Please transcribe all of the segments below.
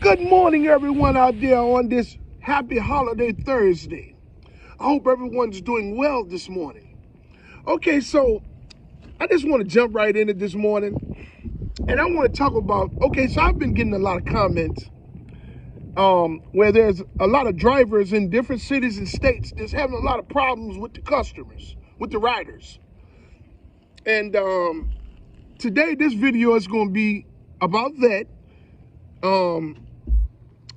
Good morning, everyone out there on this happy holiday Thursday. I hope everyone's doing well this morning. Okay, so I just want to jump right in it this morning, and I want to talk about, so I've been getting a lot of comments where there's a lot of drivers in different cities and states that's having a lot of problems with the customers, with the riders. And today, this video is going to be about that.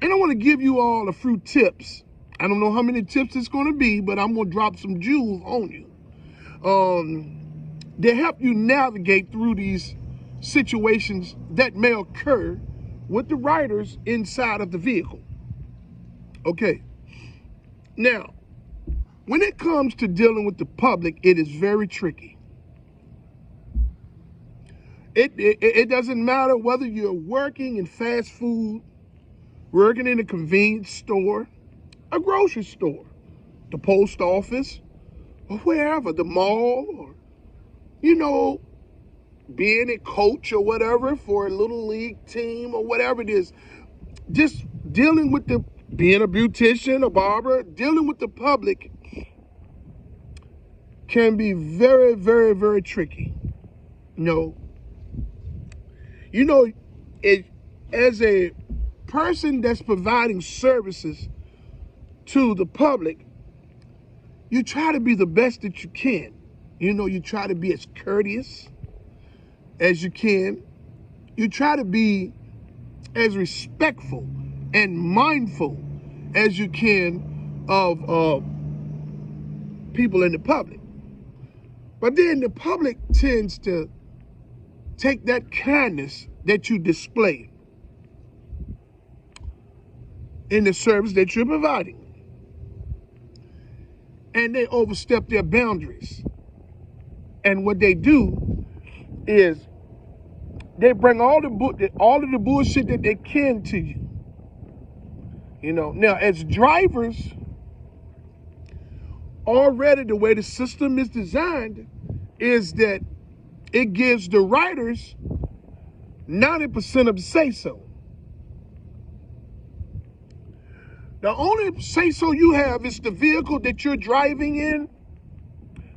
And I want to give you all a few tips. I don't know how many tips it's going to be, but I'm going to drop some jewels on you to help you navigate through these situations that may occur with the riders inside of the vehicle. Okay. Now, when it comes to dealing with the public, it is very tricky. It doesn't matter whether you're working in fast food, working in a convenience store, a grocery store, the post office, or wherever, the mall, or, being a coach or whatever for a little league team or whatever it is. Just dealing with being a beautician, a barber, dealing with the public can be very, very, very tricky. As a person that's providing services to the public, you try to be the best that you can. You try to be as courteous as you can. You try to be as respectful and mindful as you can of people in the public. But then the public tends to take that kindness that you display in the service that you're providing, and they overstep their boundaries. And what they do is they bring all of the bullshit that they can to you. Now as drivers, already the way the system is designed is that it gives the riders 90% of the say-so. The only say-so you have is the vehicle that you're driving in,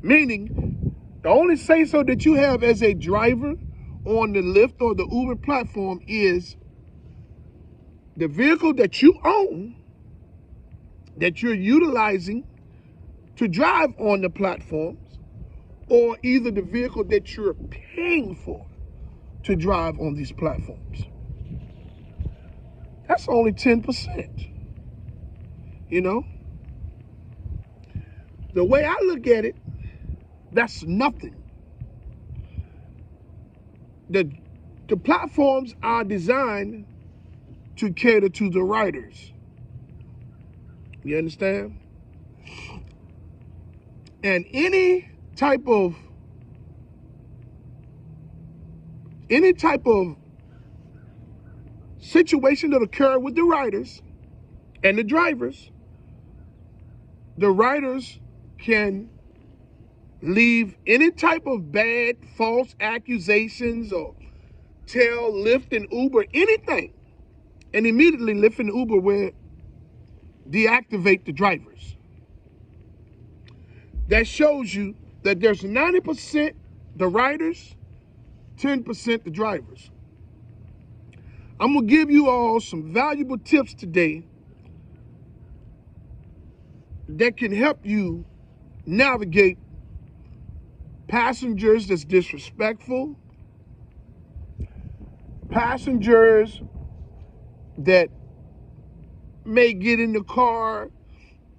meaning the only say-so that you have as a driver on the Lyft or the Uber platform is the vehicle that you own, that you're utilizing to drive on the platforms, or either the vehicle that you're paying for to drive on these platforms. That's only 10%. The way I look at it, that's nothing. The platforms are designed to cater to the riders. You understand? And any type of situation that occur with the riders and the drivers, the riders can leave any type of bad, false accusations or tell Lyft and Uber anything, and immediately Lyft and Uber will deactivate the drivers. That shows you that there's 90% the riders, 10% the drivers. I'm gonna give you all some valuable tips today that can help you navigate passengers that's disrespectful, passengers that may get in the car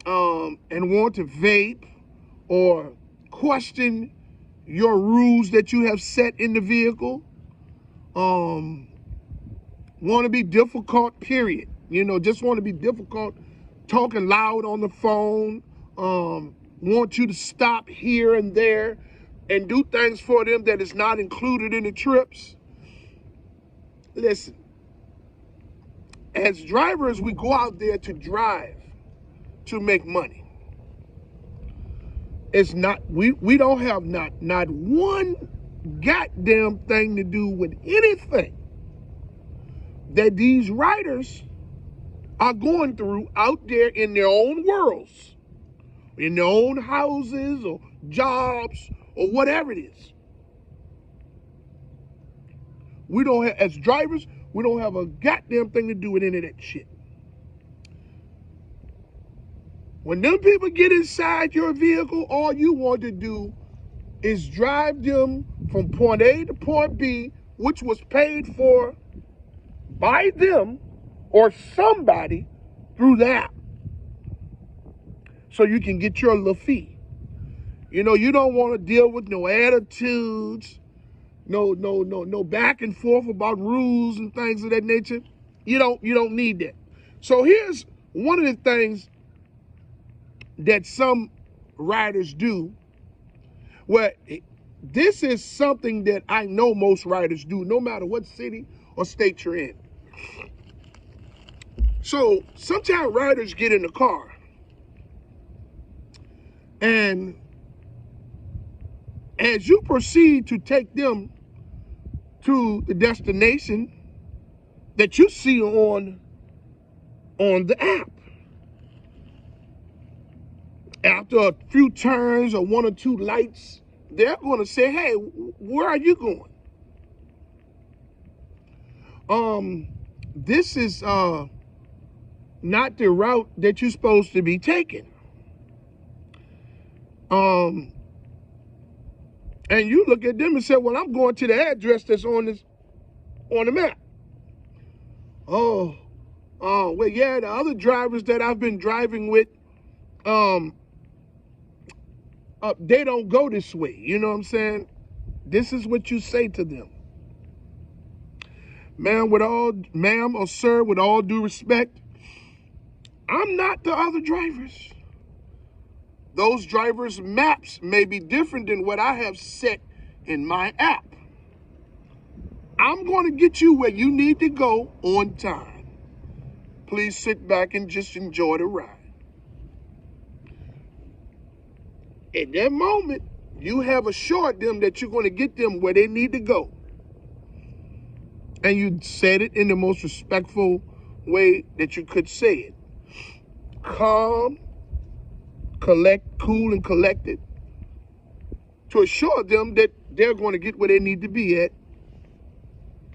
and want to vape or question your rules that you have set in the vehicle, want to be difficult, period. Just want to be difficult, talking loud on the phone, want you to stop here and there and do things for them that is not included in the trips. Listen, as drivers, we go out there to drive to make money. It's not, we don't have not one goddamn thing to do with anything that these riders are going through out there in their own worlds, in their own houses or jobs or whatever it is. We don't have, as drivers, we don't have a goddamn thing to do with any of that shit. When them people get inside your vehicle, all you want to do is drive them from point A to point B, which was paid for by them or somebody through the app, so you can get your little fee. You know, you don't want to deal with no attitudes, no back and forth about rules and things of that nature. You don't need that. So here's one of the things that some riders do. Well, this is something that I know most riders do, no matter what city or state you're in. So sometimes riders get in the car, and as you proceed to take them to the destination that you see on the app, after a few turns or one or two lights, they're going to say, hey, where are you going? This is not the route that you're supposed to be taking. And you look at them and say, well, I'm going to the address that's on the map. Well, yeah, the other drivers that I've been driving with, they don't go this way. You know what I'm saying? This is what you say to them. Ma'am or sir, with all due respect, I'm not the other drivers. Those drivers' maps may be different than what I have set in my app. I'm going to get you where you need to go on time. Please sit back and just enjoy the ride. At that moment, you have assured them that you're going to get them where they need to go. And you said it in the most respectful way that you could say it. Calm, cool and collected, to assure them that they're going to get where they need to be at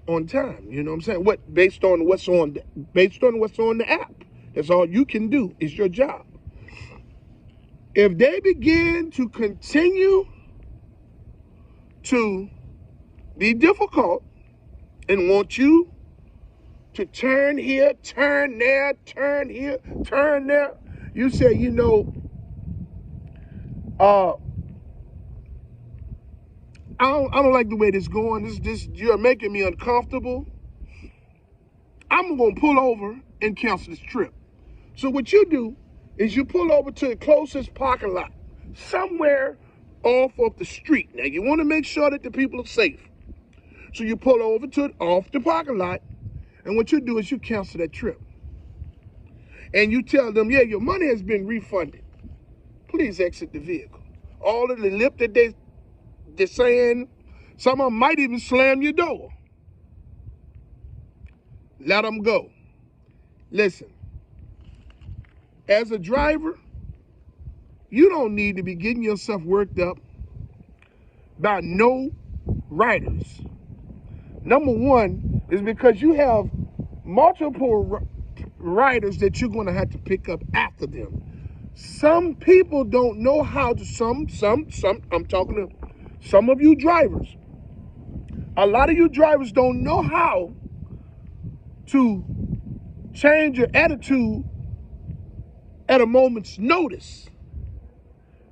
on time. You know what I'm saying? Based on what's on the app. That's all you can do. It's your job. If they begin to continue to be difficult and want you to turn here, turn there, turn here, turn there, you say, you know, I don't like the way this is going. You're making me uncomfortable. I'm gonna pull over and cancel this trip. So what you do is you pull over to the closest parking lot, somewhere off of the street. Now you want to make sure that the people are safe. So you pull over off the parking lot, and what you do is you cancel that trip. And you tell them, yeah, your money has been refunded. Please exit the vehicle. All of the lip that they're saying, some of them might even slam your door. Let them go. Listen, as a driver, you don't need to be getting yourself worked up by no riders. Number one is because you have multiple riders that you're going to have to pick up after them. Some people don't know how to, I'm talking to some of you drivers. A lot of you drivers don't know how to change your attitude at a moment's notice.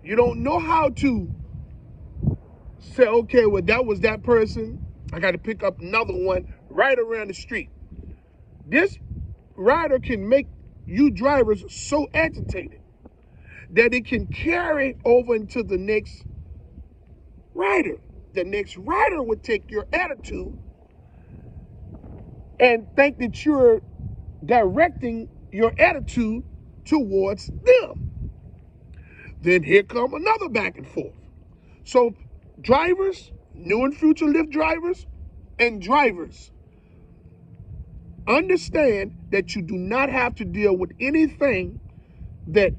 You don't know how to say, okay, well, that was that person. I got to pick up another one right around the street. This rider can make you drivers so agitated that it can carry over into the next rider. The next rider would take your attitude and think that you're directing your attitude towards them. Then here come another back and forth. So drivers, new and future Lyft drivers, and drivers, understand that you do not have to deal with anything that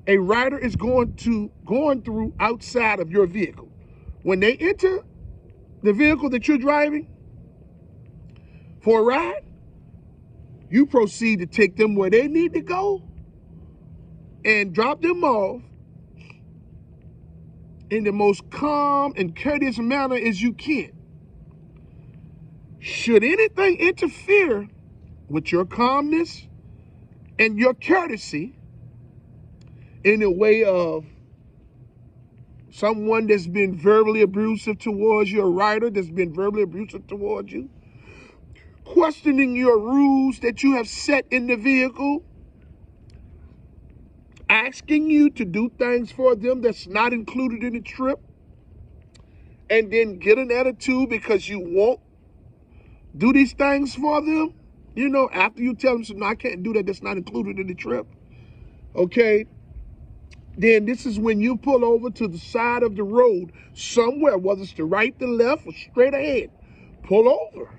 a rider is going through outside of your vehicle. When they enter the vehicle that you're driving for a ride, you proceed to take them where they need to go and drop them off in the most calm and courteous manner as you can. Should anything interfere with your calmness and your courtesy in the way of someone that's been verbally abusive towards you, a rider that's been verbally abusive towards you, questioning your rules that you have set in the vehicle, asking you to do things for them that's not included in the trip, and then get an attitude because you won't do these things for them, after you tell them, so, no, I can't do that, that's not included in the trip, okay? Then this is when you pull over to the side of the road somewhere, whether it's to right, to left, or straight ahead. Pull over.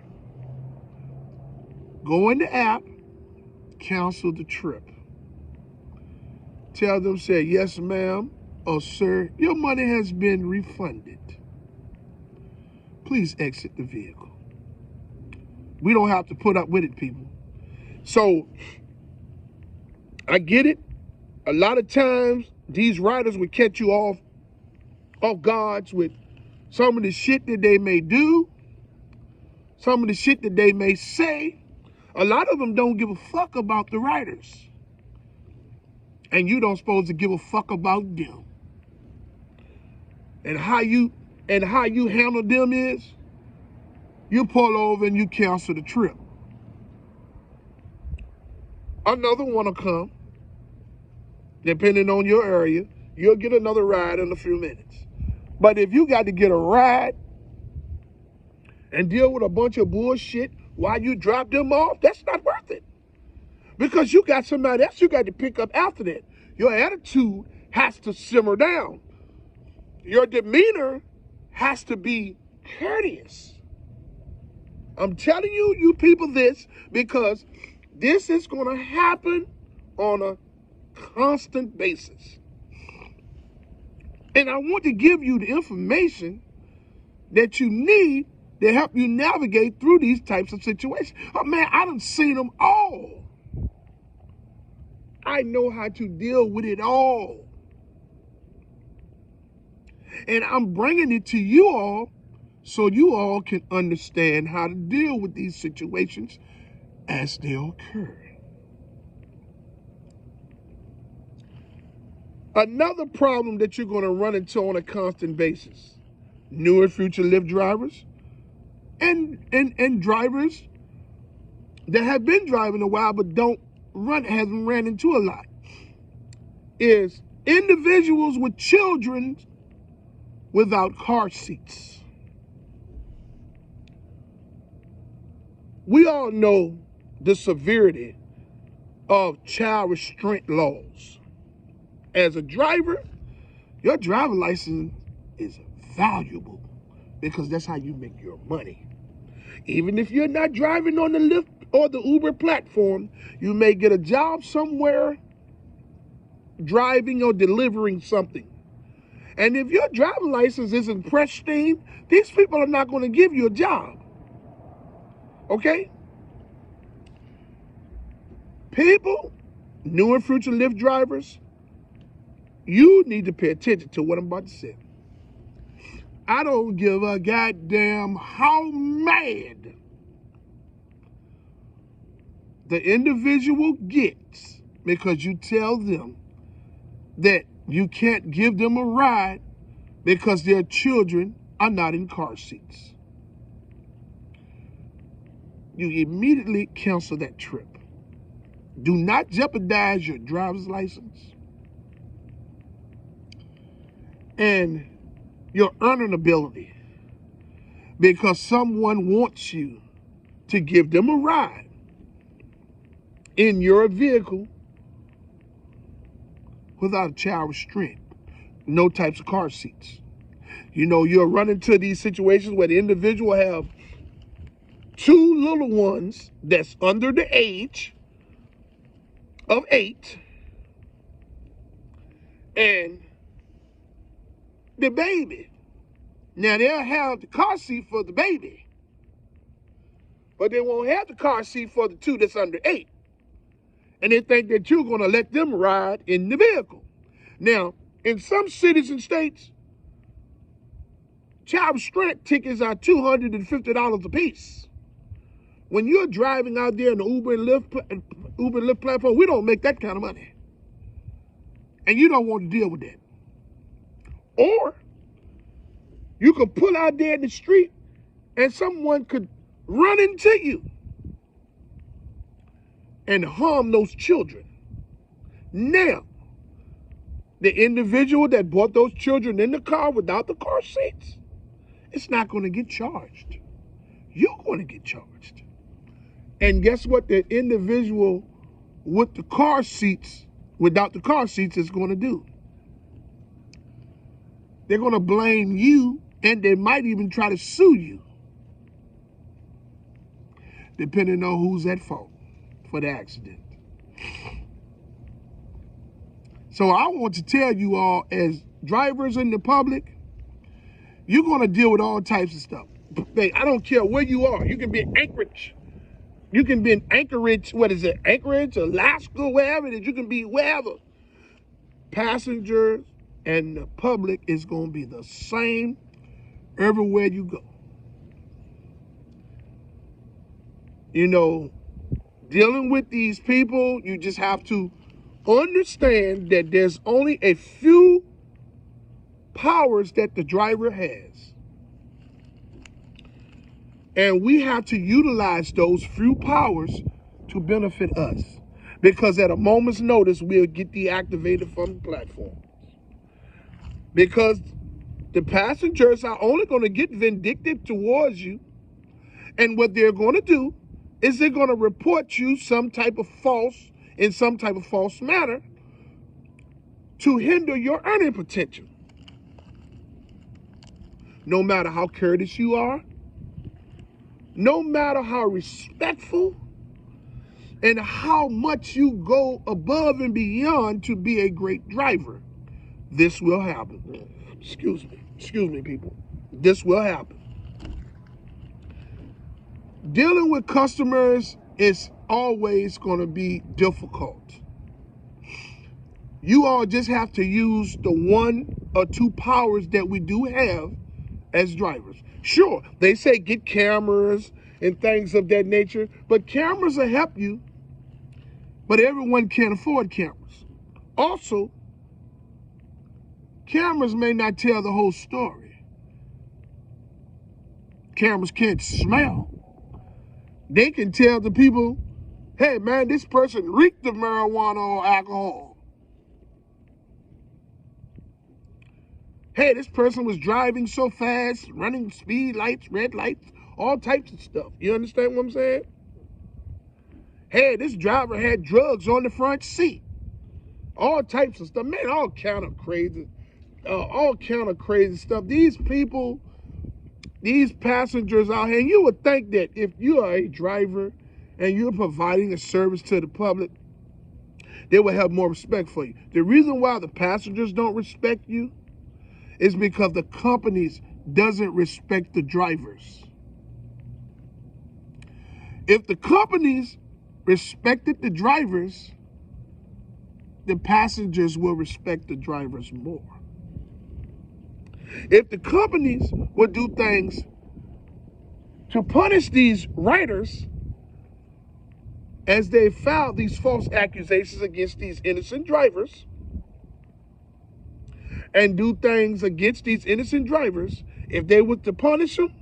Go in the app, cancel the trip. Tell them, say, yes, ma'am, or sir, your money has been refunded. Please exit the vehicle. We don't have to put up with it, people. So, I get it. A lot of times, these riders would catch you off guards with some of the shit that they may do, some of the shit that they may say. A lot of them don't give a fuck about the riders. And you don't supposed to give a fuck about them. And how you handle them is, you pull over and you cancel the trip. Another one will come. Depending on your area, you'll get another ride in a few minutes. But if you got to get a ride and deal with a bunch of bullshit while you drop them off, that's not worth it. Because you got somebody else you got to pick up after that. Your attitude has to simmer down. Your demeanor has to be courteous. I'm telling you people this because this is going to happen on a constant basis. And I want to give you the information that you need to help you navigate through these types of situations. Oh man, I done seen them all. I know how to deal with it all. And I'm bringing it to you all so you all can understand how to deal with these situations as they occur. Another problem that you're going to run into on a constant basis, new and future Lyft drivers and drivers that have been driving a while but haven't ran into a lot, is individuals with children without car seats. We all know the severity of child restraint laws. As a driver, your driver's license is valuable because that's how you make your money. Even if you're not driving on the Lyft or the Uber platform, you may get a job somewhere driving or delivering something. And if your driver's license isn't pristine, these people are not going to give you a job. Okay? People, new and future Lyft drivers, you need to pay attention to what I'm about to say. I don't give a goddamn how mad the individual gets because you tell them that you can't give them a ride because their children are not in car seats. You immediately cancel that trip. Do not jeopardize your driver's license and your earning ability because someone wants you to give them a ride in your vehicle without a child restraint, no types of car seats. You know, you'll run into these situations where the individual have two little ones that's under the age of 8, and the baby. Now, they'll have the car seat for the baby, but they won't have the car seat for the 2 that's under 8. And they think that you're going to let them ride in the vehicle. Now, in some cities and states, child restraint tickets are $250 a piece. When you're driving out there in the Uber and Lyft platform, we don't make that kind of money. And you don't want to deal with that. Or you could pull out there in the street and someone could run into you and harm those children. Now, the individual that brought those children in the car without the car seats, it's not going to get charged. You're going to get charged. And guess what? The individual with the car seats, without the car seats, is going to do? They're going to blame you, and they might even try to sue you, depending on who's at fault for the accident. So I want to tell you all, as drivers in the public, you're going to deal with all types of stuff. I don't care where you are. You can be in Anchorage. You can be in Anchorage, Anchorage, Alaska, wherever it is. You can be wherever. Passengers and the public is going to be the same everywhere you go. You know, dealing with these people, you just have to understand that there's only a few powers that the driver has. And we have to utilize those few powers to benefit us. Because at a moment's notice, we'll get deactivated from the platform. Because the passengers are only going to get vindictive towards you. And what they're going to do is they're going to report you in some type of false manner to hinder your earning potential. No matter how courteous you are, no matter how respectful, and how much you go above and beyond to be a great driver, this will happen. Excuse me, people. This will happen. Dealing with customers is always going to be difficult. You all just have to use the 1 or 2 powers that we do have as drivers. Sure, they say get cameras and things of that nature, but cameras will help you, but everyone can't afford cameras. Also, cameras may not tell the whole story. Cameras can't smell. They can tell the people, hey man, this person reeked of marijuana or alcohol. Hey, this person was driving so fast, running speed lights, red lights, all types of stuff. You understand what I'm saying? Hey, this driver had drugs on the front seat. All types of stuff. Man, all kind of crazy stuff. These people, these passengers out here, and you would think that if you are a driver and you're providing a service to the public, they will have more respect for you. The reason why the passengers don't respect you is because the companies doesn't respect the drivers. If the companies respected the drivers, the passengers will respect the drivers more. If the companies would do things to punish these riders as they filed these false accusations against these innocent drivers, and do things against these innocent drivers, if they were to punish them,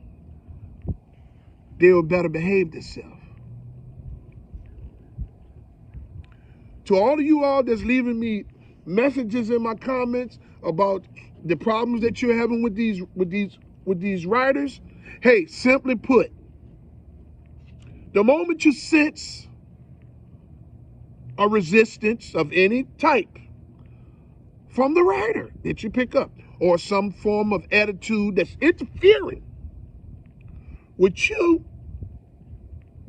they would better behave themselves. To all of you all that's leaving me messages in my comments about the problems that you're having with these riders, hey, simply put, the moment you sense a resistance of any type from the rider that you pick up, or some form of attitude that's interfering with you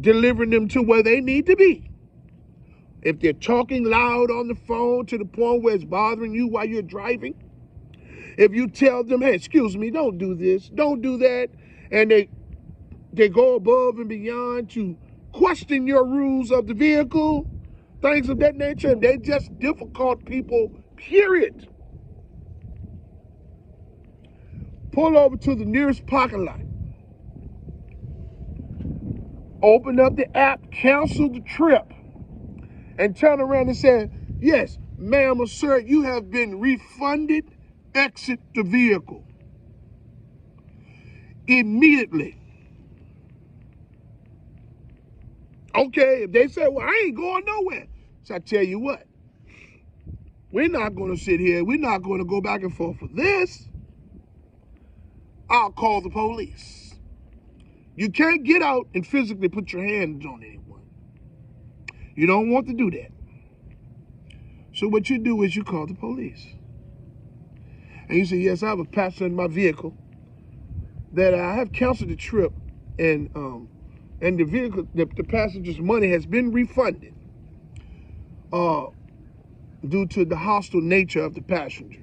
delivering them to where they need to be. If they're talking loud on the phone to the point where it's bothering you while you're driving, if you tell them, hey, excuse me, don't do this, don't do that, and they go above and beyond to question your rules of the vehicle, things of that nature, and they're just difficult people, period. Pull over to the nearest parking lot. Open up the app, cancel the trip, and turn around and say, yes, ma'am or sir, you have been refunded. Exit the vehicle immediately. Okay, if they say, well, I ain't going nowhere. So I tell you what, we're not going to sit here. We're not going to go back and forth for this. I'll call the police. You can't get out and physically put your hands on anyone. You don't want to do that. So what you do is you call the police. And you say, yes, I have a passenger in my vehicle that I have canceled the trip, and the vehicle, the passenger's money has been refunded due to the hostile nature of the passenger.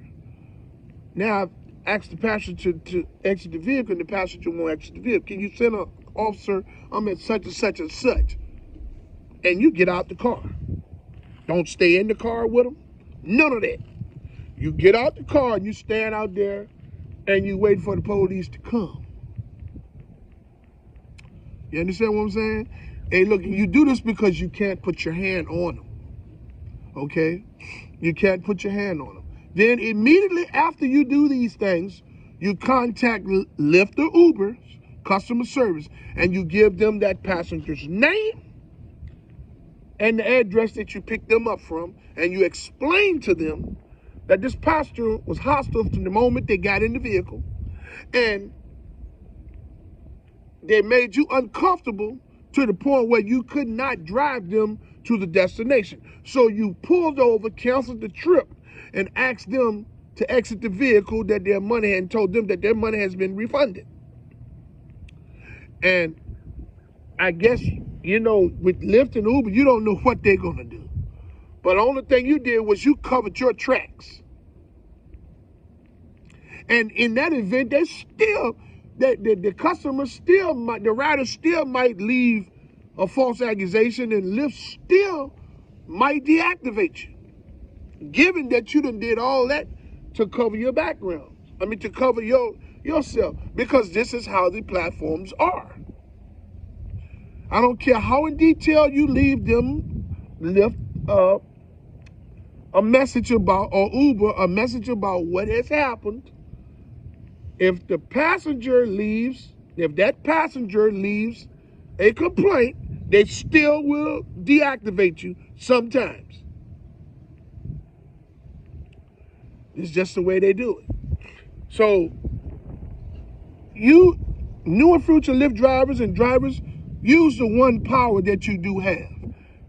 Now I've asked the passenger to exit the vehicle, and the passenger won't exit the vehicle. Can you send an officer? I'm at such and such and such. And you get out the car. Don't stay in the car with them. None of that. You get out the car and you stand out there and you wait for the police to come. You understand what I'm saying? Hey, look, you do this because you can't put your hand on them. Okay? You can't put your hand on them. Then immediately after you do these things, you contact Lyft or Uber customer service, and you give them that passenger's name and the address that you picked them up from, and you explain to them that this passenger was hostile from the moment they got in the vehicle, and they made you uncomfortable to the point where you could not drive them to the destination. So you pulled over, canceled the trip, and asked them to exit the vehicle that their money, and told them that their money has been refunded. And I guess, you know, with Lyft and Uber, you don't know what they're gonna do. But the only thing you did was you covered your tracks. And in that event, they still, the customer still might, the rider still might leave a false accusation, and Lyft still might deactivate you, given that you done did all that to cover your background. I mean, to cover yourself, because this is how the platforms are. I don't care how in detail you leave them, Lyft, a message about, or Uber, a message about what has happened. If the passenger leaves, if that passenger leaves a complaint, they still will deactivate you sometimes. It's just the way they do it. So you new and future Lyft drivers and drivers, use the one power that you do have.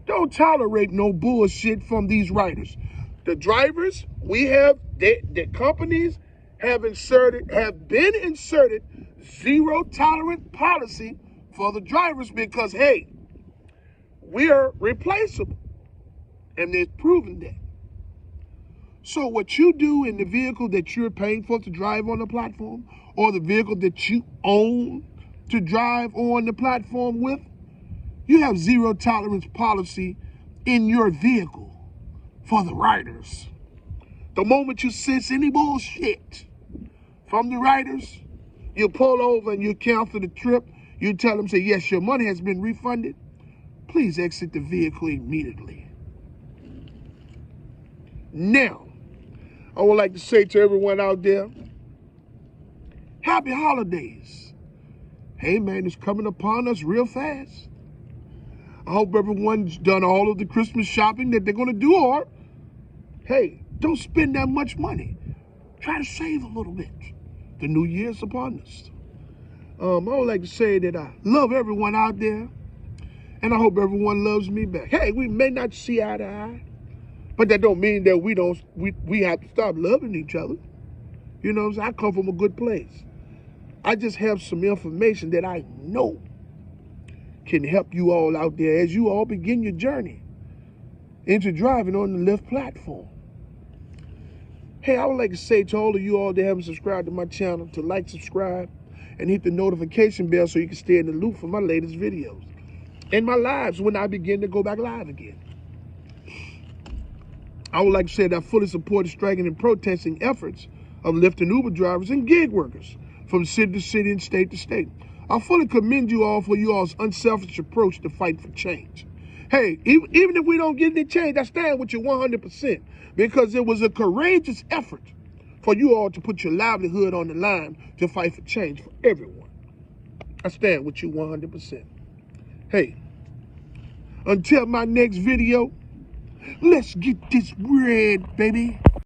Don't tolerate no bullshit from these riders. The drivers, the companies have been inserted zero tolerance policy for the drivers, because hey, we are replaceable, and they've proven that. So what you do in the vehicle that you're paying for to drive on the platform, or the vehicle that you own to drive on the platform with, you have zero tolerance policy in your vehicle for the riders. The moment you sense any bullshit from the riders, you pull over and you cancel the trip. You tell them, say, yes, your money has been refunded. Please exit the vehicle immediately. Now, I would like to say to everyone out there, happy holidays. Hey man, it's coming upon us real fast. I hope everyone's done all of the Christmas shopping that they're gonna do, or hey, don't spend that much money. Try to save a little bit. The new year's upon us. I would like to say that I love everyone out there, and I hope everyone loves me back. Hey, we may not see eye to eye, but that don't mean that we have to stop loving each other. You know what I'm saying? I come from a good place. I just have some information that I know can help you all out there as you all begin your journey into driving on the Lyft platform. Hey, I would like to say to all of you all that haven't subscribed to my channel to like, subscribe, and hit the notification bell so you can stay in the loop for my latest videos and my lives when I begin to go back live again. I would like to say that I fully support the striking and protesting efforts of Lyft and Uber drivers and gig workers from city to city and state to state. I fully commend you all for you all's unselfish approach to fight for change. Hey, even if we don't get any change, I stand with you 100% because it was a courageous effort for you all to put your livelihood on the line to fight for change for everyone. I stand with you 100%. Hey, until my next video, let's get this bread, baby.